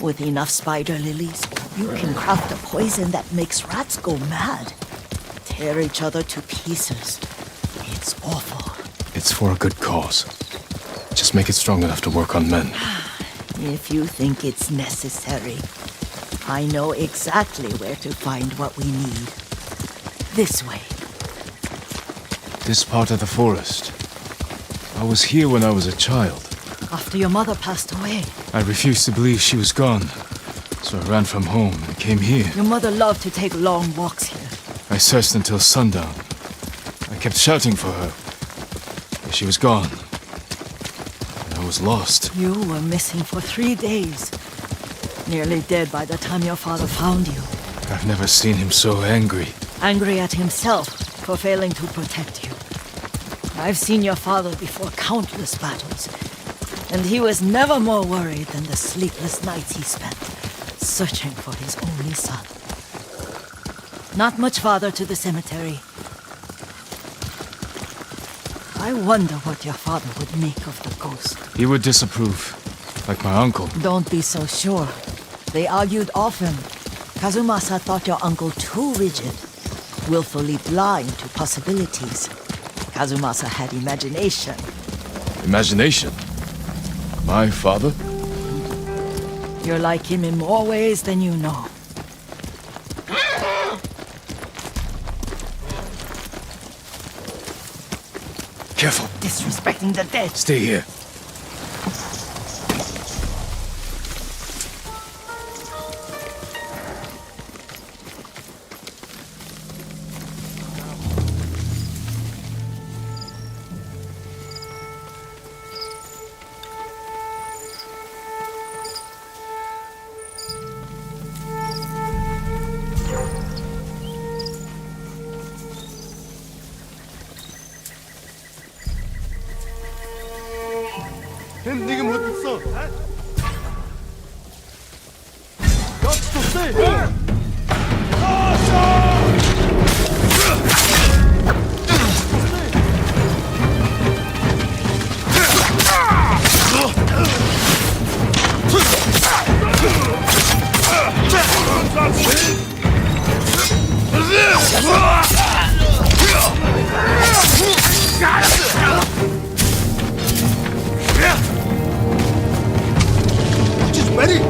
With enough spider lilies, you can craft a poison that makes rats go mad. Tear each other to pieces. It's awful. It's for a good cause. Just make it strong enough to work on men. If you think it's necessary, I know exactly where to find what we need. This way. This part of the forest. I was here when I was a child. After your mother passed away. I refused to believe she was gone, so I ran from home and came here. Your mother loved to take long walks here. I searched until sundown. I kept shouting for her, but she was gone. And I was lost. You were missing for 3 days. Nearly dead by the time your father found you. I've never seen him so angry. Angry at himself for failing to protect you. I've seen your father before countless battles, and he was never more worried than the sleepless nights he spent searching for his only son. Not much farther to the cemetery. I wonder what your father would make of the ghost. He would disapprove, like my uncle. Don't be so sure. They argued often. Kazumasa thought your uncle too rigid, willfully blind to possibilities. Kazumasa had imagination. Imagination? My father? You're like him in more ways than you know. Careful. Disrespecting the dead. Stay here. 네가 못했어. Got to stay. Ready?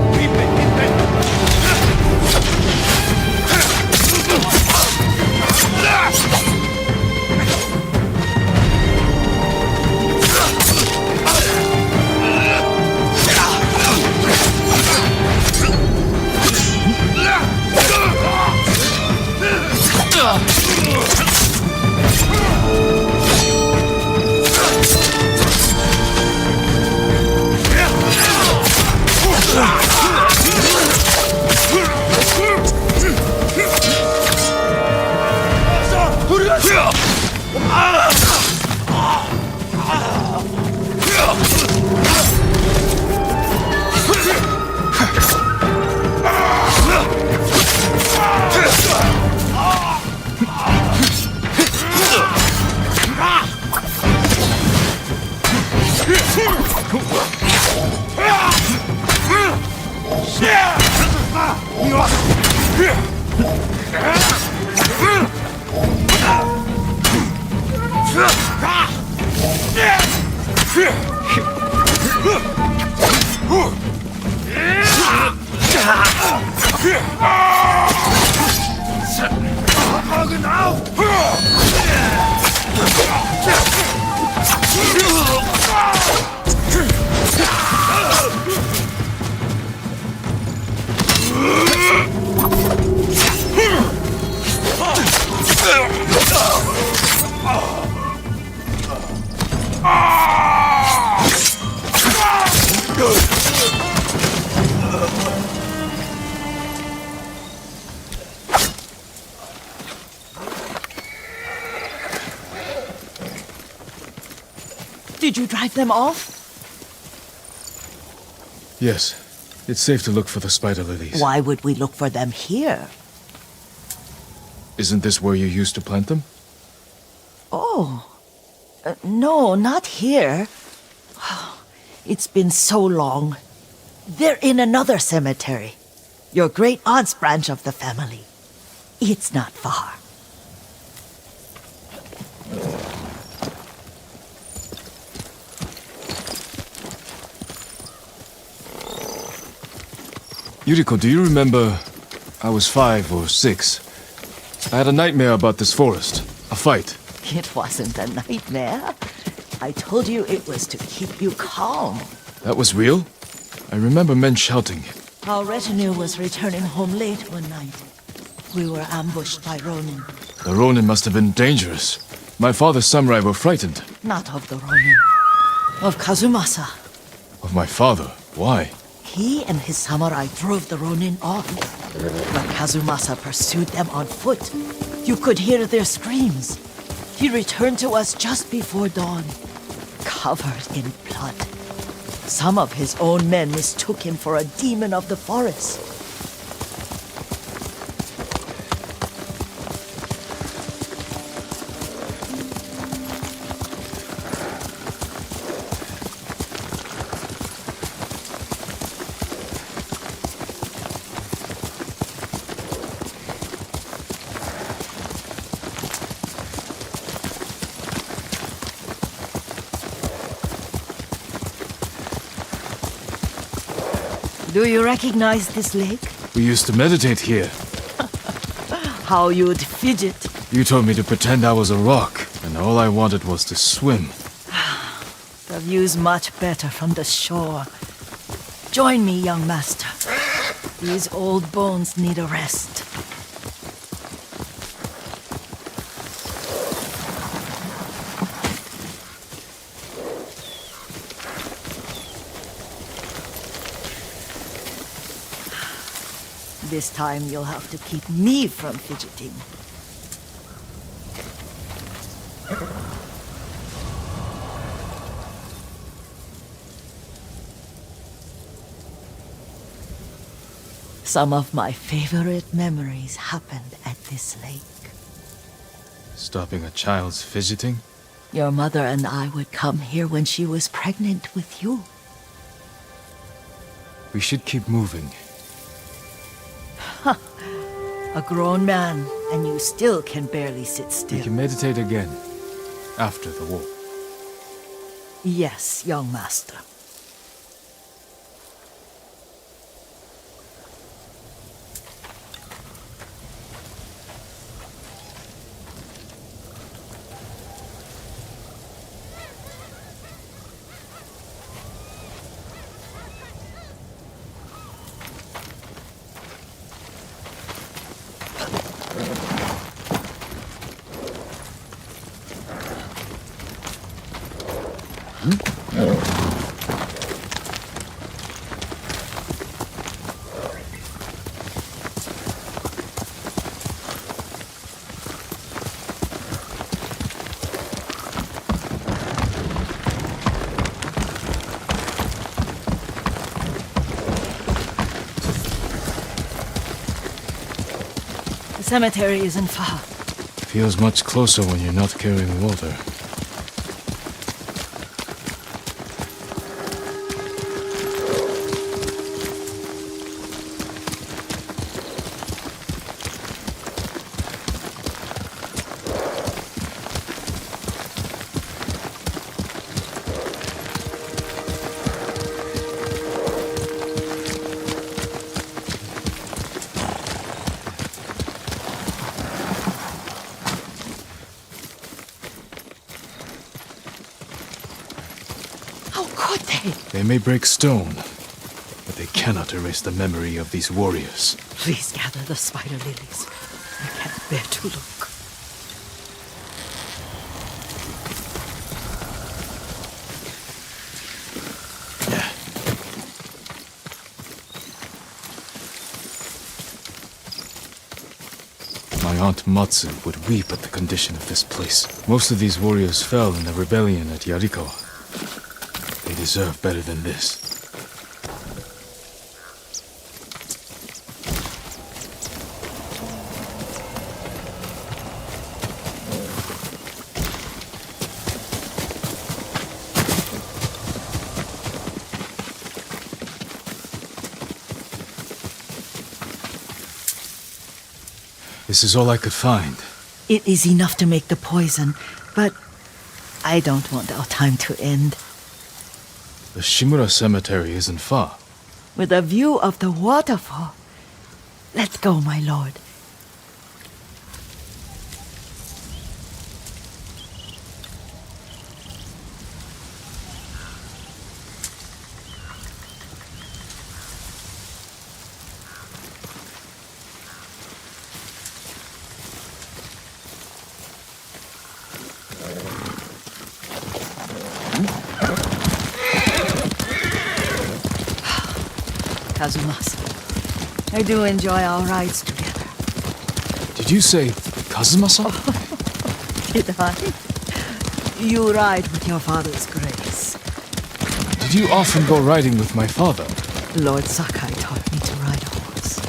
Did you drive them off? Yes. It's safe to look for the spider lilies. Why would we look for them here? Isn't this where you used to plant them? Oh. No, not here. It's been so long. They're in another cemetery. Your great aunt's branch of the family. It's not far. Yuriko, do you remember? I was 5 or 6. I had a nightmare about this forest. A fight. It wasn't a nightmare. I told you it was to keep you calm. That was real? I remember men shouting. Our retinue was returning home late one night. We were ambushed by Ronin. The Ronin must have been dangerous. My father's samurai were frightened. Not of the Ronin. Of Kazumasa. Of my father? Why? He and his samurai drove the Ronin off. But Kazumasa pursued them on foot. You could hear their screams. He returned to us just before dawn, covered in blood. Some of his own men mistook him for a demon of the forest. Do you recognize this lake? We used to meditate here. How you'd fidget. You told me to pretend I was a rock, and all I wanted was to swim. The view's much better from the shore. Join me, young master. These old bones need a rest. This time you'll have to keep me from fidgeting. Some of my favorite memories happened at this lake. Stopping a child's fidgeting? Your mother and I would come here when she was pregnant with you. We should keep moving. A grown man, and you still can barely sit We still. can meditate again. After the war. Yes, young master. The cemetery isn't far. Feels much closer when you're not carrying water. How could they? They may break stone, but they cannot erase the memory of these warriors. Please gather the spider lilies. I can't bear to look. My aunt Matsu would weep at the condition of this place. Most of these warriors fell in the rebellion at Yarikawa. They deserve better than this. This is all I could find. It is enough to make the poison, but I don't want our time to end. The Shimura Cemetery isn't far. With a view of the waterfall. Let's go, my lord. Kazumasa, I do enjoy our rides together. Did you say Kazumasa? Did I? You ride with your father's grace. Did you often go riding with my father? Lord Sakai taught me to ride a horse.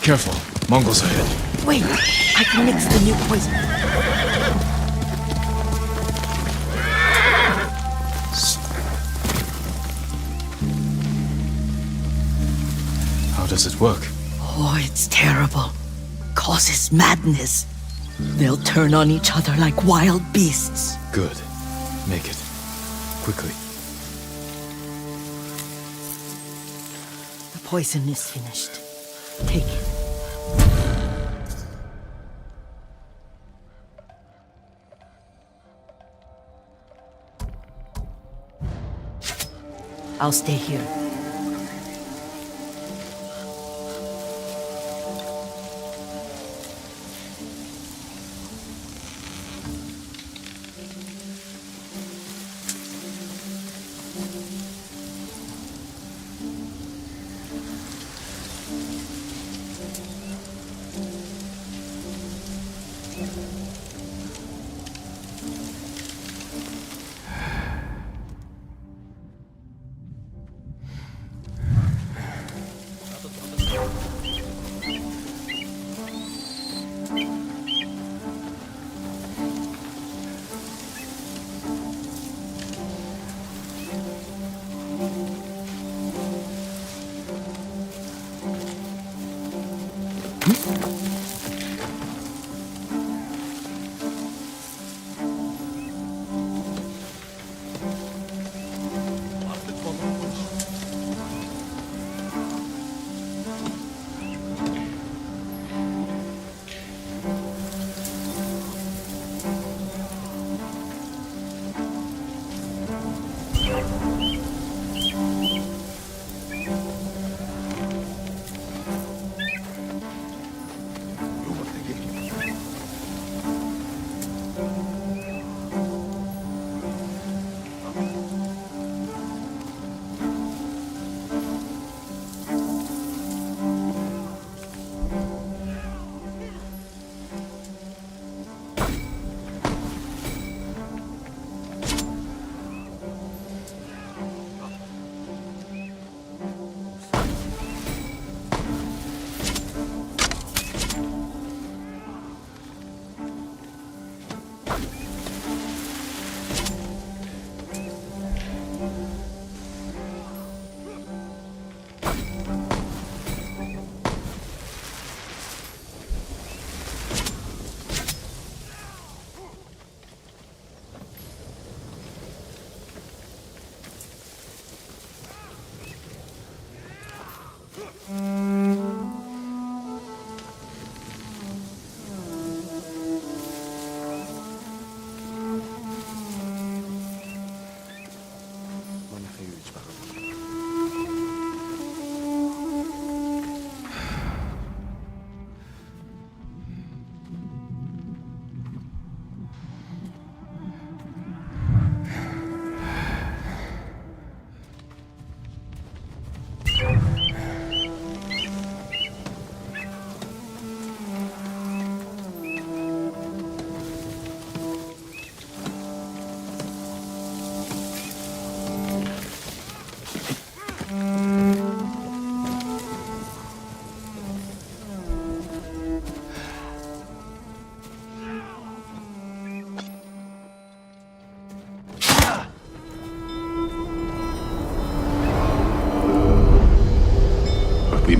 Careful, Mongols ahead. Wait, I can mix the new poison. How does it work? Oh, it's terrible. Causes madness. They'll turn on each other like wild beasts. Good. Make it. Quickly. The poison is finished. Take it. I'll stay here.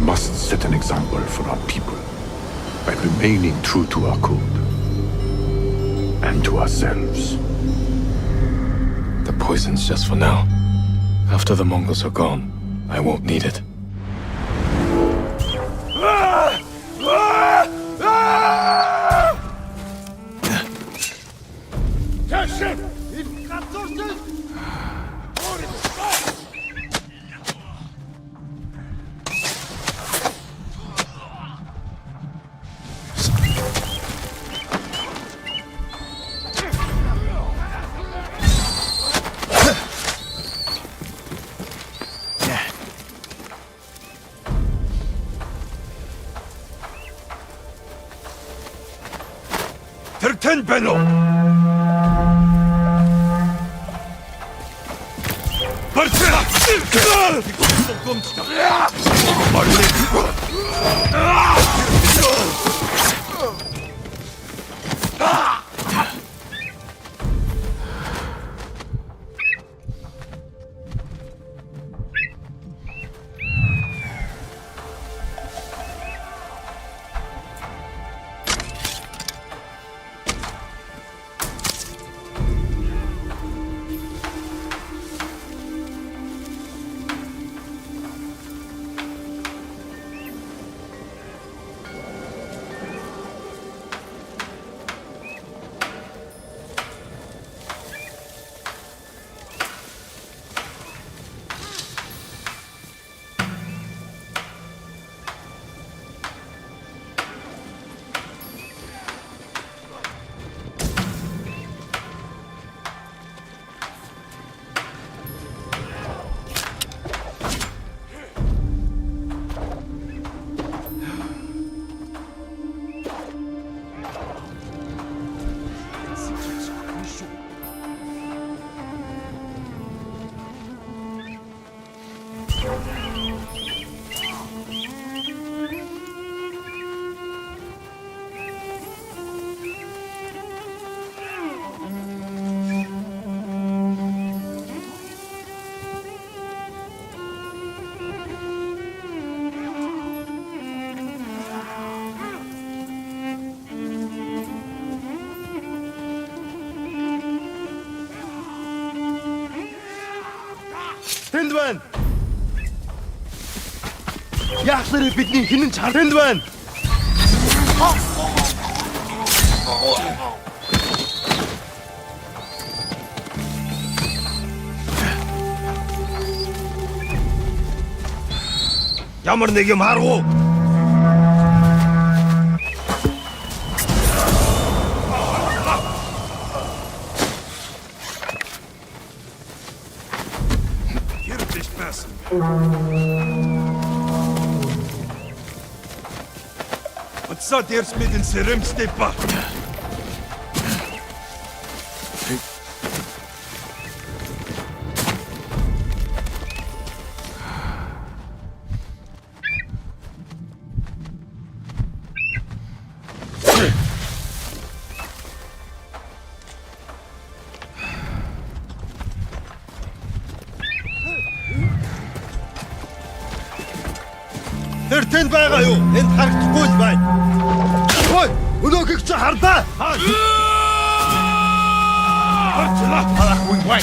must set an example for our people by remaining true to our code and to ourselves. The poison's just for now. After the Mongols are gone, I won't need it. Terten Benno! Тэнд байна. Яахлаар бидний хинэн чарнд байна. Ямар нэг юм харав уу? Подсад ерс мэдэн сэрэмстэй ба. Тэр тэнд байгаа юу? Энд харагдахгүй л байна. Ой, өнөөхийг чи хардаа. Харчлаа. Харахгүй бай.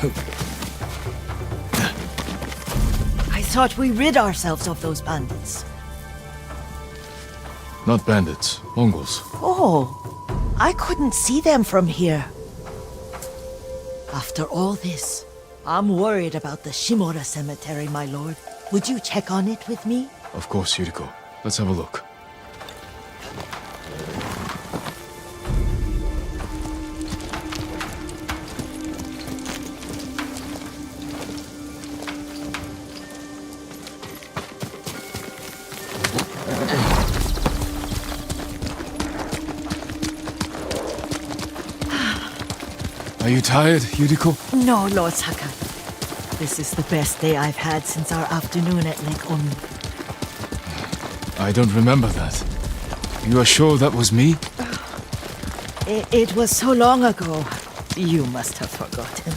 I thought we rid ourselves of those bandits. Not bandits, Mongols. Oh, I couldn't see them from here. After all this, I'm worried about the Shimura cemetery, my lord. Would you check on it with me? Of course, Yuriko. Let's have a look. Are you tired, Yuriko? No, Lord Sakai. This is the best day I've had since our afternoon at Lake Omi. I don't remember that. You are sure that was me? It was so long ago. You must have forgotten.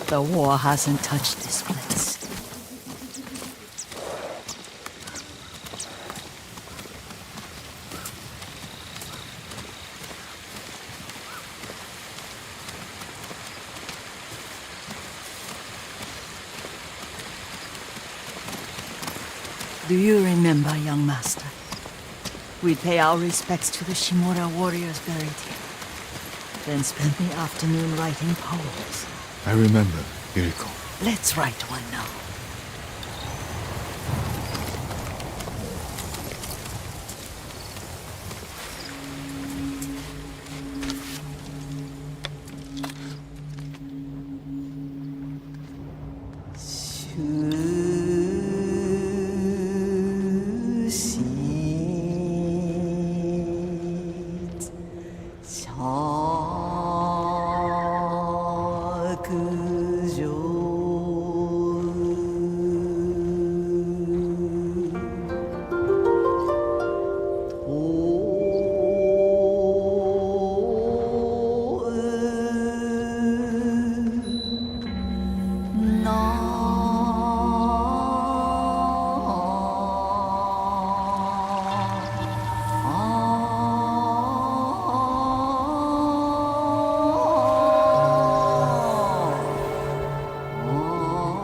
The war hasn't touched this place. Do you remember, young master? We'd pay our respects to the Shimura warriors buried here, then spend the afternoon writing poems. I remember, Yuriko. Let's write one now.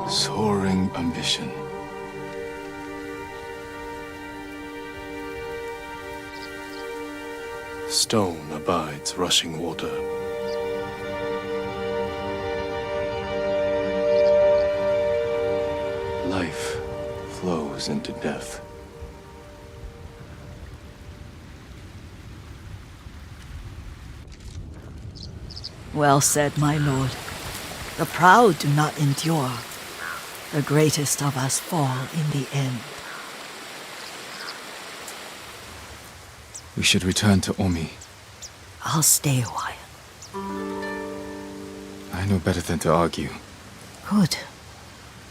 Soaring ambition. Stone abides rushing water. Life flows into death. Well said, my lord. The proud do not endure. The greatest of us fall in the end. We should return to Omi. I'll stay a while. I know better than to argue. Good.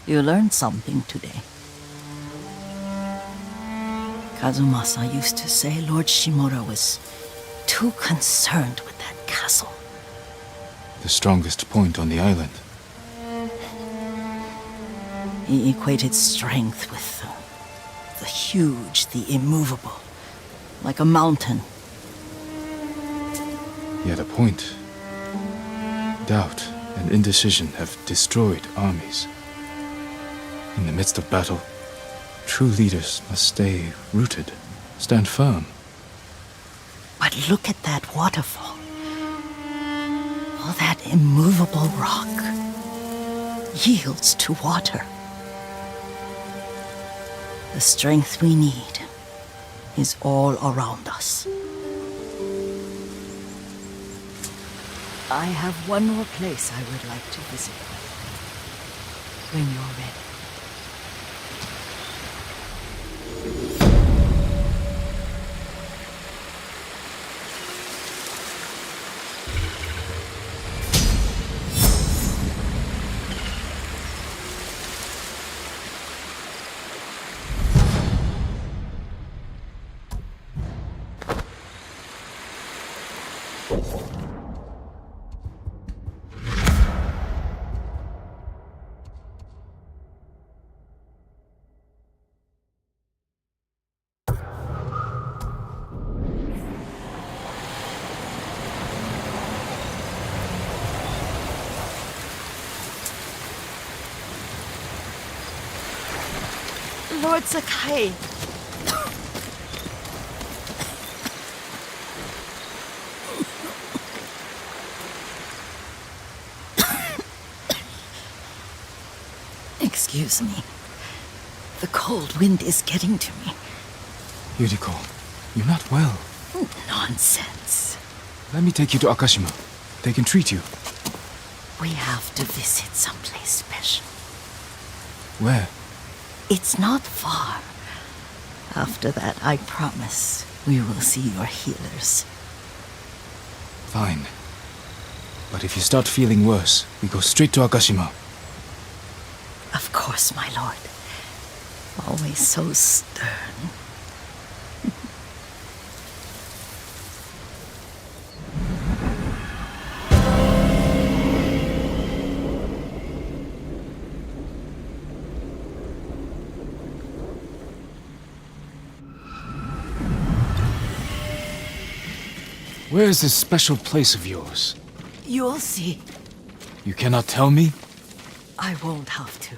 You learned something today. Kazumasa used to say Lord Shimura was too concerned with that castle. The strongest point on the island. He equated strength with the huge, the immovable, like a mountain. He had a point. Doubt and indecision have destroyed armies. In the midst of battle, true leaders must stay rooted, stand firm. But look at that waterfall. All that immovable rock yields to water. The strength we need is all around us. I have one more place I would like to visit. When you're ready. Lord Sakai. Excuse me. The cold wind is getting to me. Yuriko, you're not well. Nonsense. Let me take you to Akashima. They can treat you. We have to visit someplace special. Where? It's not far. After that, I promise, we will see your healers. Fine. But if you start feeling worse, we go straight to Akashima. Of course, my lord. Always so stern. Where is this special place of yours? You'll see. You cannot tell me? I won't have to.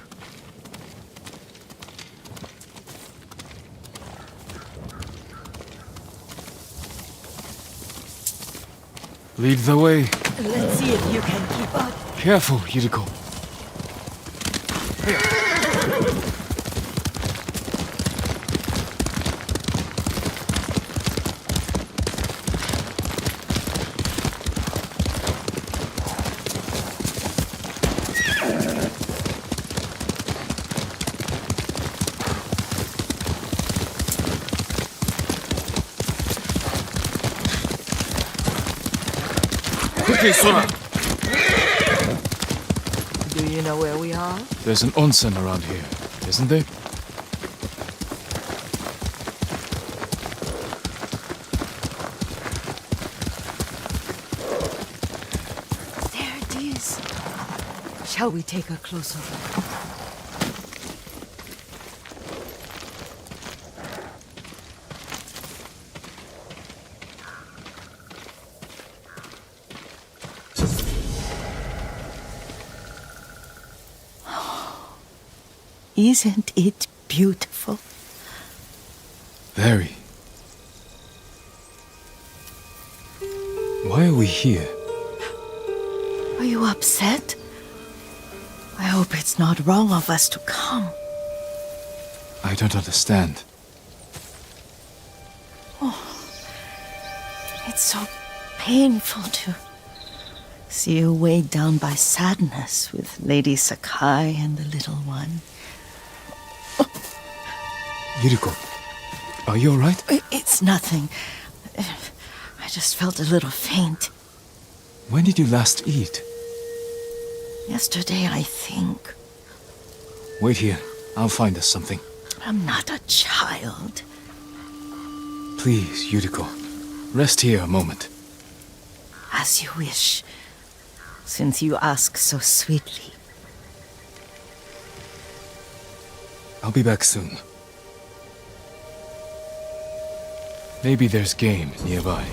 Lead the way. Let's see if you can keep up. Careful, Yuriko. Do you know where we are? There's an onsen around here, isn't there? There it is. Shall we take a closer look? Isn't it beautiful? Very. Why are we here? Are you upset? I hope it's not wrong of us to come. I don't understand. It's so painful to see you weighed down by sadness with Lady Sakai and the little one. Yuriko, are you alright? It's nothing. I just felt a little faint. When did you last eat? Yesterday, I think. Wait here. I'll find us something. I'm not a child. Please, Yuriko. Rest here a moment. As you wish, since you ask so sweetly. I'll be back soon. Maybe there's game nearby.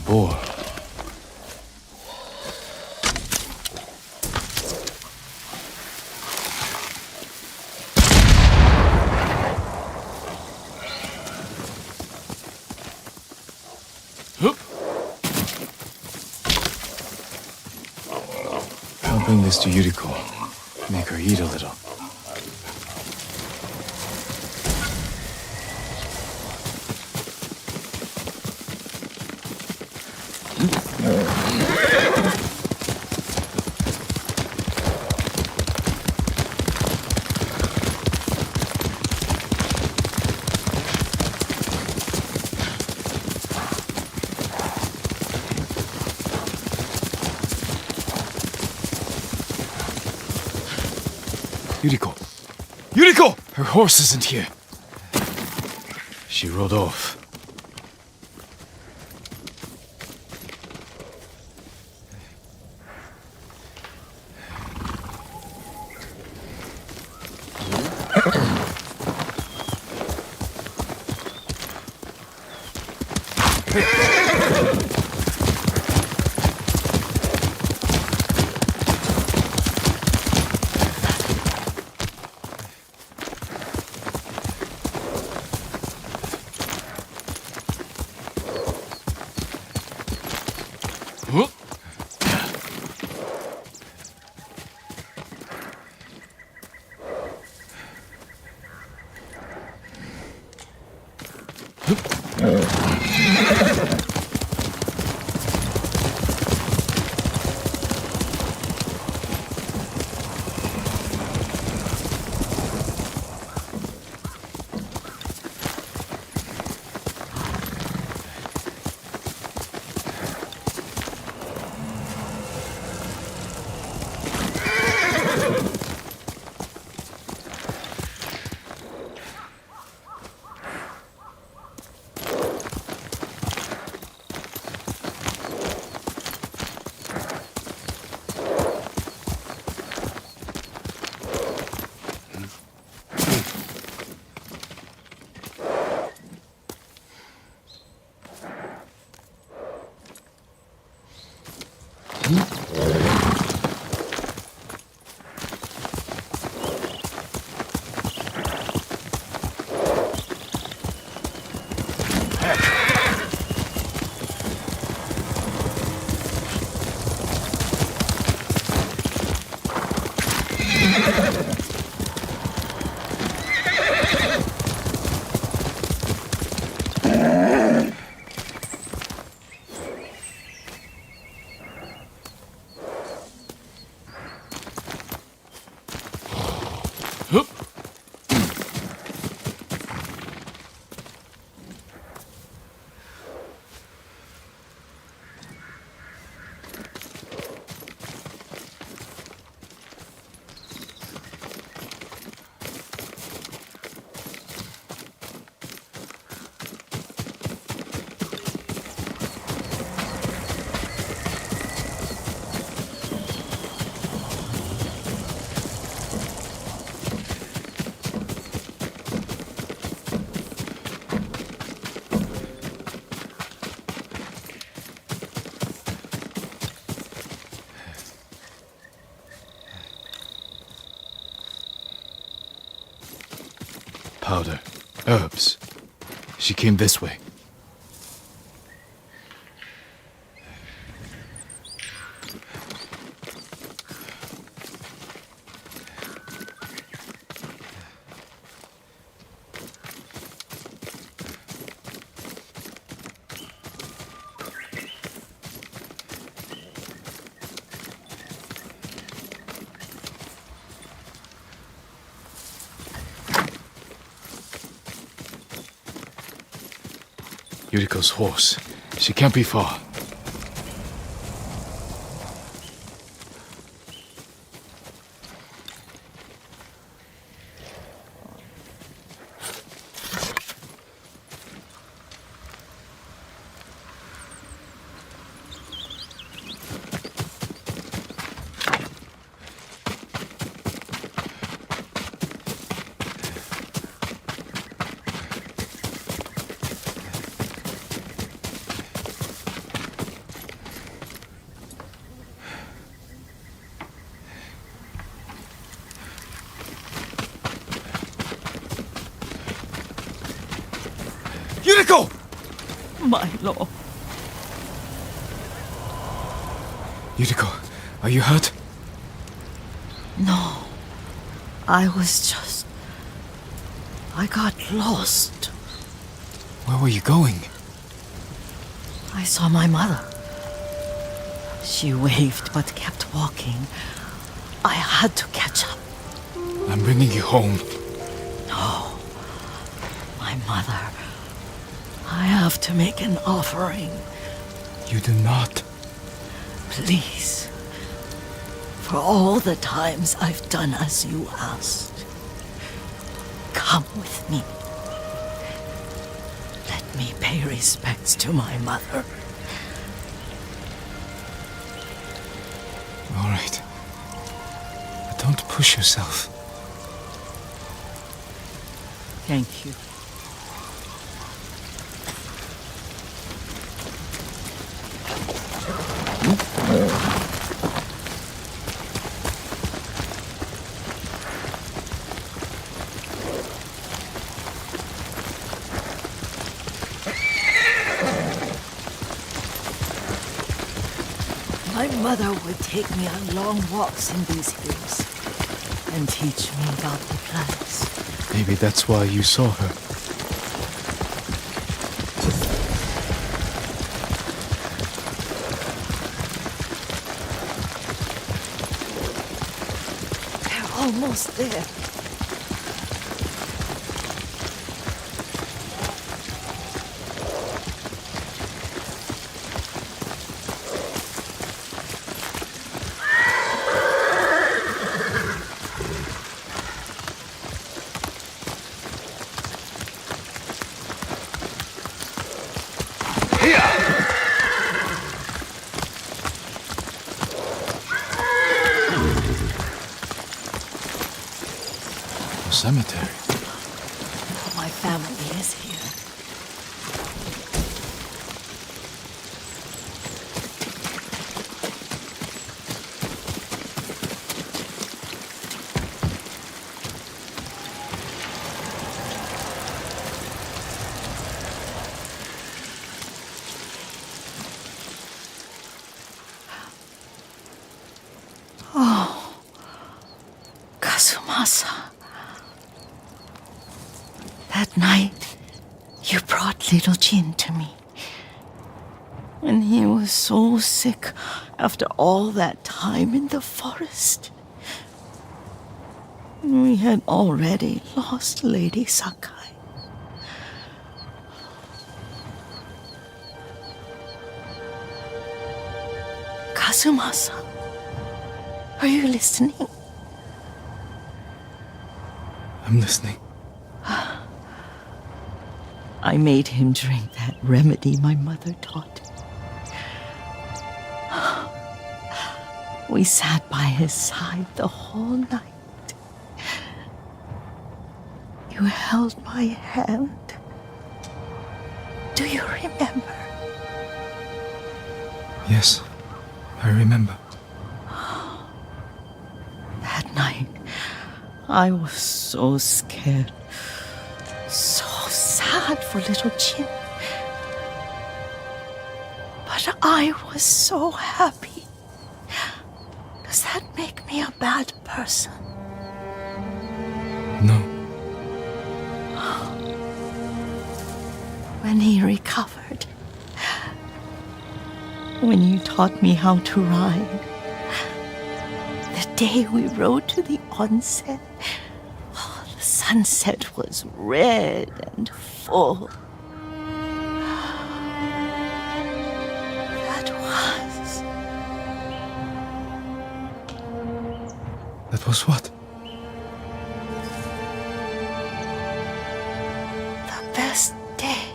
Boar. I'll bring this to Yuriko. Make her eat a little. Yuriko! Her horse isn't here. She rode off. Powder. Herbs. She came this way. Yuriko's horse. She can't be far. Yuriko! My lord. Yuriko, are you hurt? No. I got lost. Where were you going? I saw my mother. She waved but kept walking. I had to catch up. I'm bringing you home. No. My mother. I have to make an offering. You do not. Please. For all the times I've done as you asked. Come with me. Let me pay respects to my mother. All right. But don't push yourself. Thank you. My mother would take me on long walks in these hills and teach me about the plants. Maybe that's why you saw her. They're almost there. Cemetery. My family is here. Oh, Kazumasa. That night, you brought little Jin to me. And he was so sick after all that time in the forest. We had already lost Lady Sakai. Kazumasa, are you listening? I'm listening. I made him drink that remedy my mother taught. We sat by his side the whole night. You held my hand. Do you remember? Yes, I remember. That night, I was so scared. So sad for little Jin. But I was so happy. Does that make me a bad person? No. When he recovered, when you taught me how to ride, the day we rode to the onsen, the sunset was red and full. That was what? The best day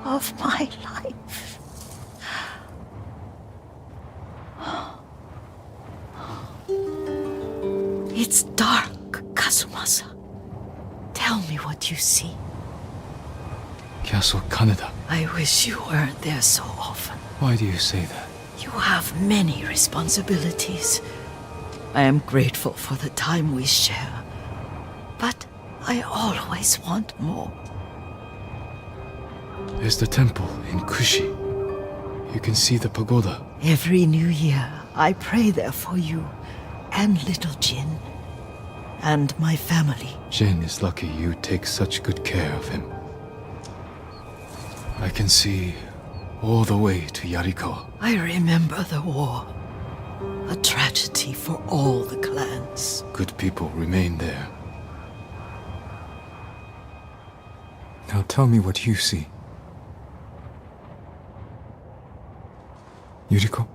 of my life. It's dark, Kazumasa. Tell me what you see. Castle Kaneda. I wish you weren't there so often. Why do you say that? You have many responsibilities. I am grateful for the time we share, but I always want more. There's the temple in Kushi. You can see the pagoda. Every new year, I pray there for you and little Jin and my family. Jin is lucky you take such good care of him. I can see all the way to Yarikawa. I remember the war. A tragedy for all the clans. Good people remain there. Now tell me what you see. Yuriko?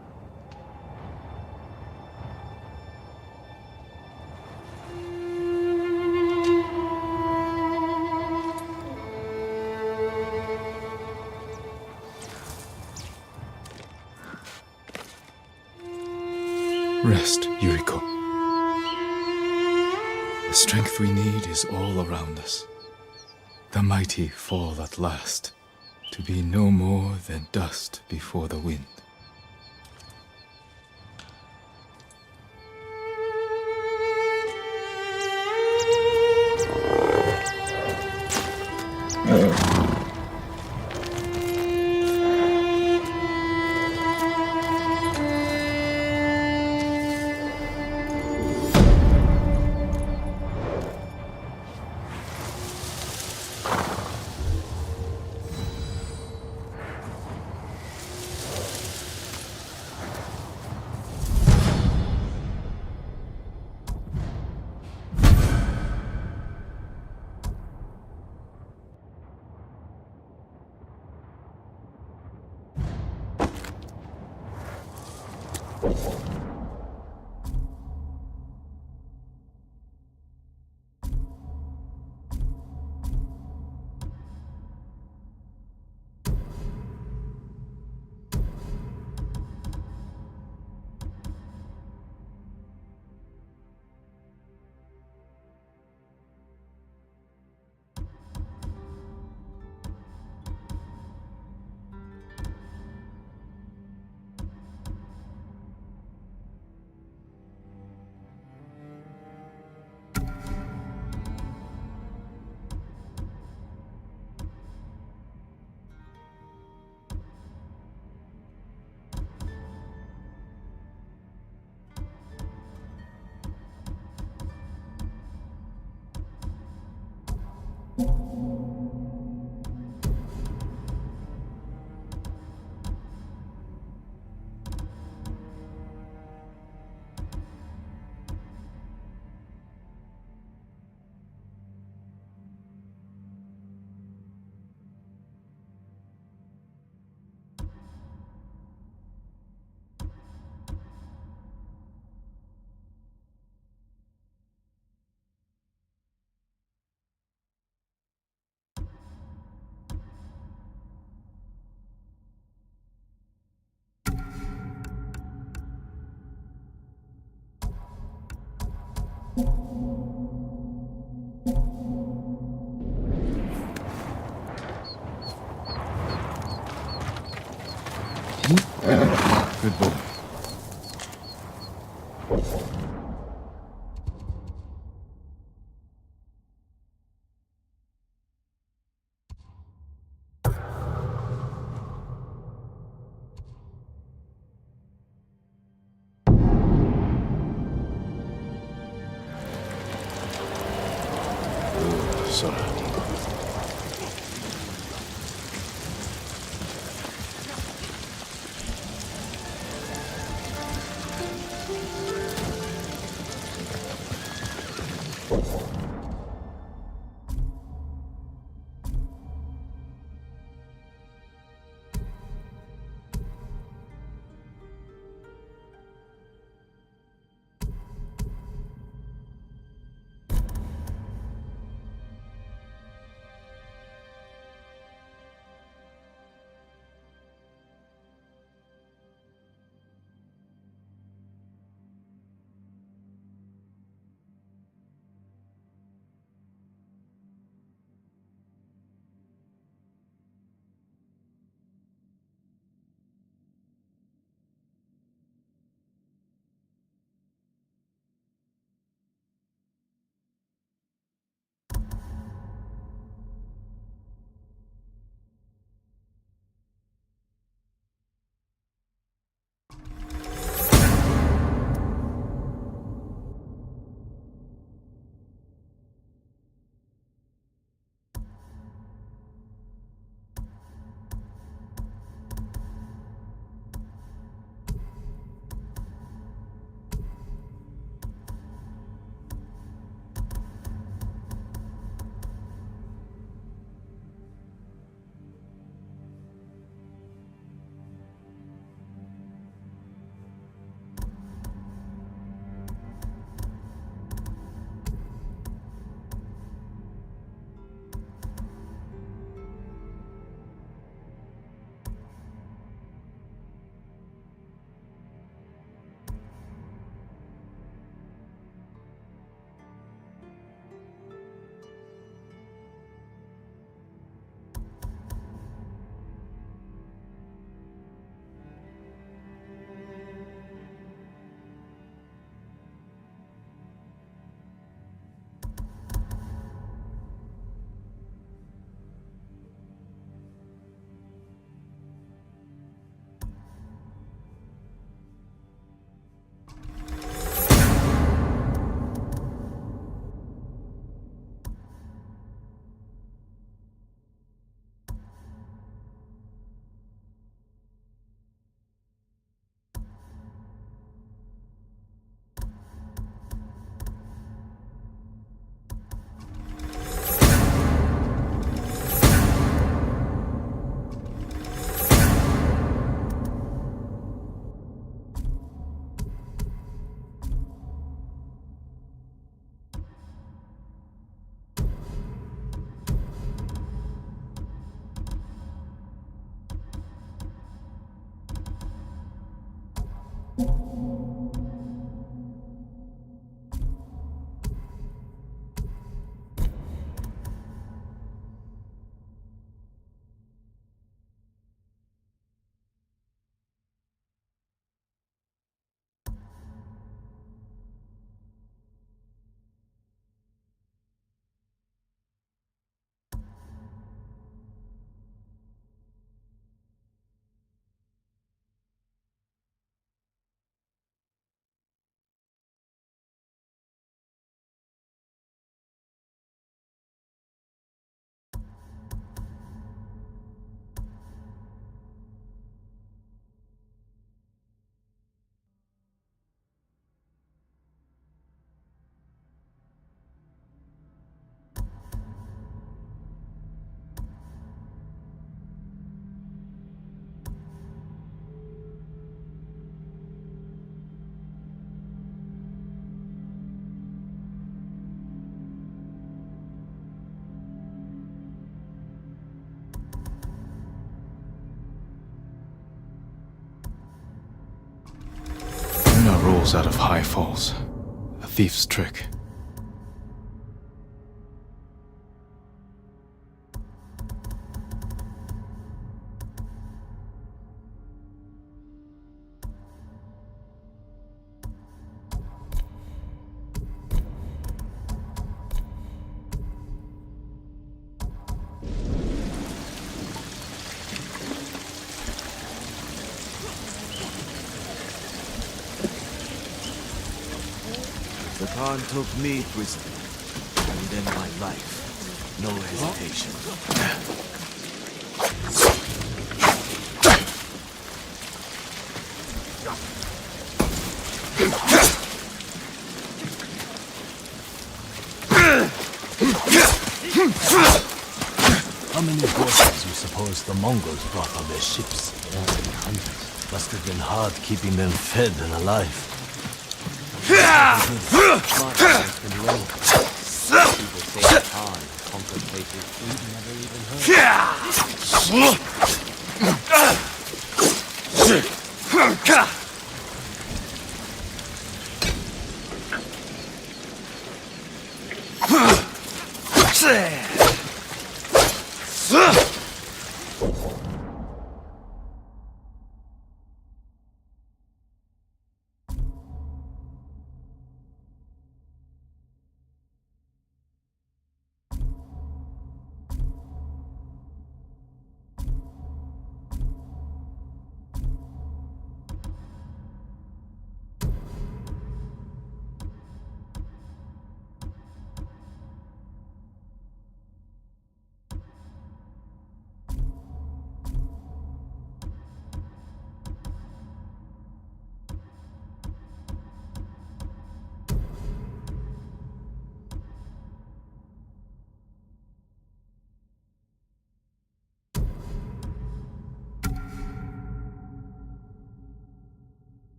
Rest, Yuriko. The strength we need is all around us. The mighty fall at last, to be no more than dust before the wind. Good boy. Sora. arrows out of high falls. A thief's trick. The Khan took me prisoner, and then my life. No hesitation. How many horses you suppose the Mongols brought on their ships? Hundreds. Must have been hard keeping them fed and alive. Smart guys can do anything. People say the Khan conquered places we've never even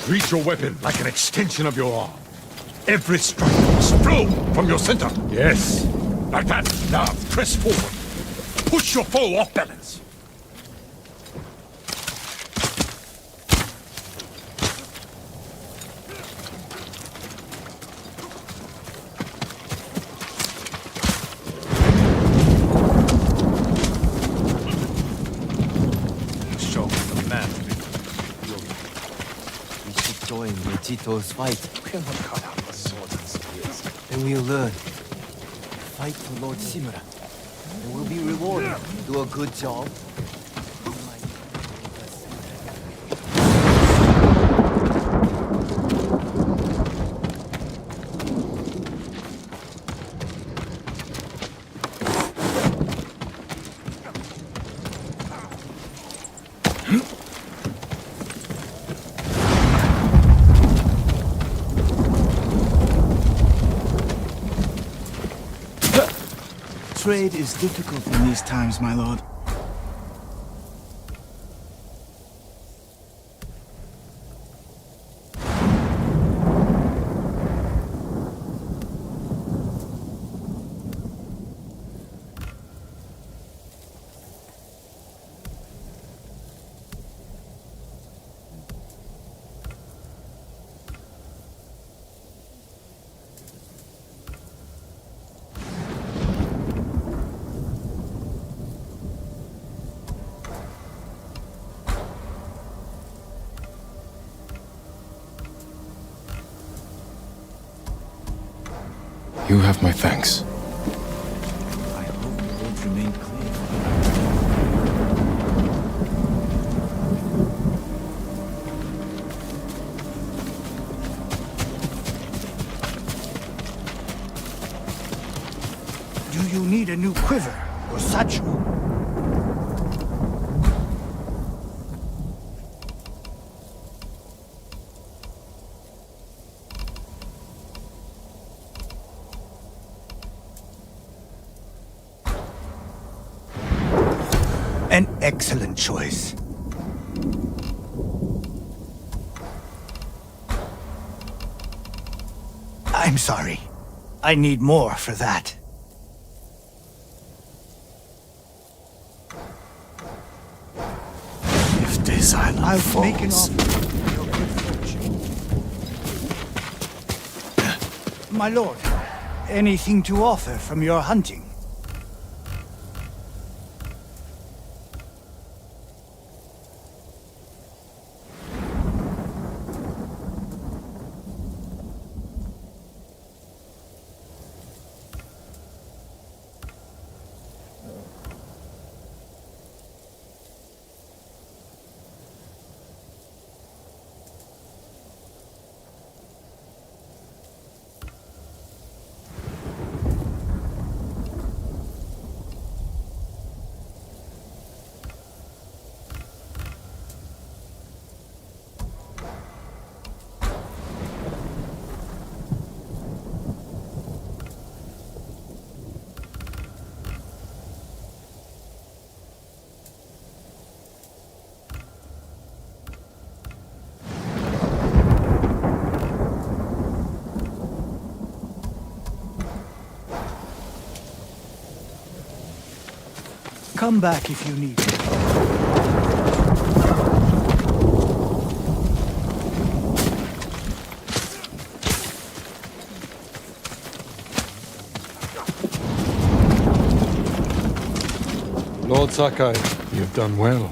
Treat your weapon like an extension of your arm. Every strike must flow from your center. Yes, like that. Now, press forward. Push your foe off balance. Show me the man to be. We should join Tito's fight. We are not cut out for swords and spears. Then we'll learn. Fight for Lord Shimura. And we'll be rewarded. Do a good job. Trade is difficult in these times, my lord. You have my thanks. I hope the roads remain clear. Do you need a new quiver or satchel? An excellent choice. I'm sorry. I need more for that. If this island I'll make an falls, offer for your good fortune. My lord, anything to offer from your hunting? Come back if you need it. Lord Sakai, you've done well.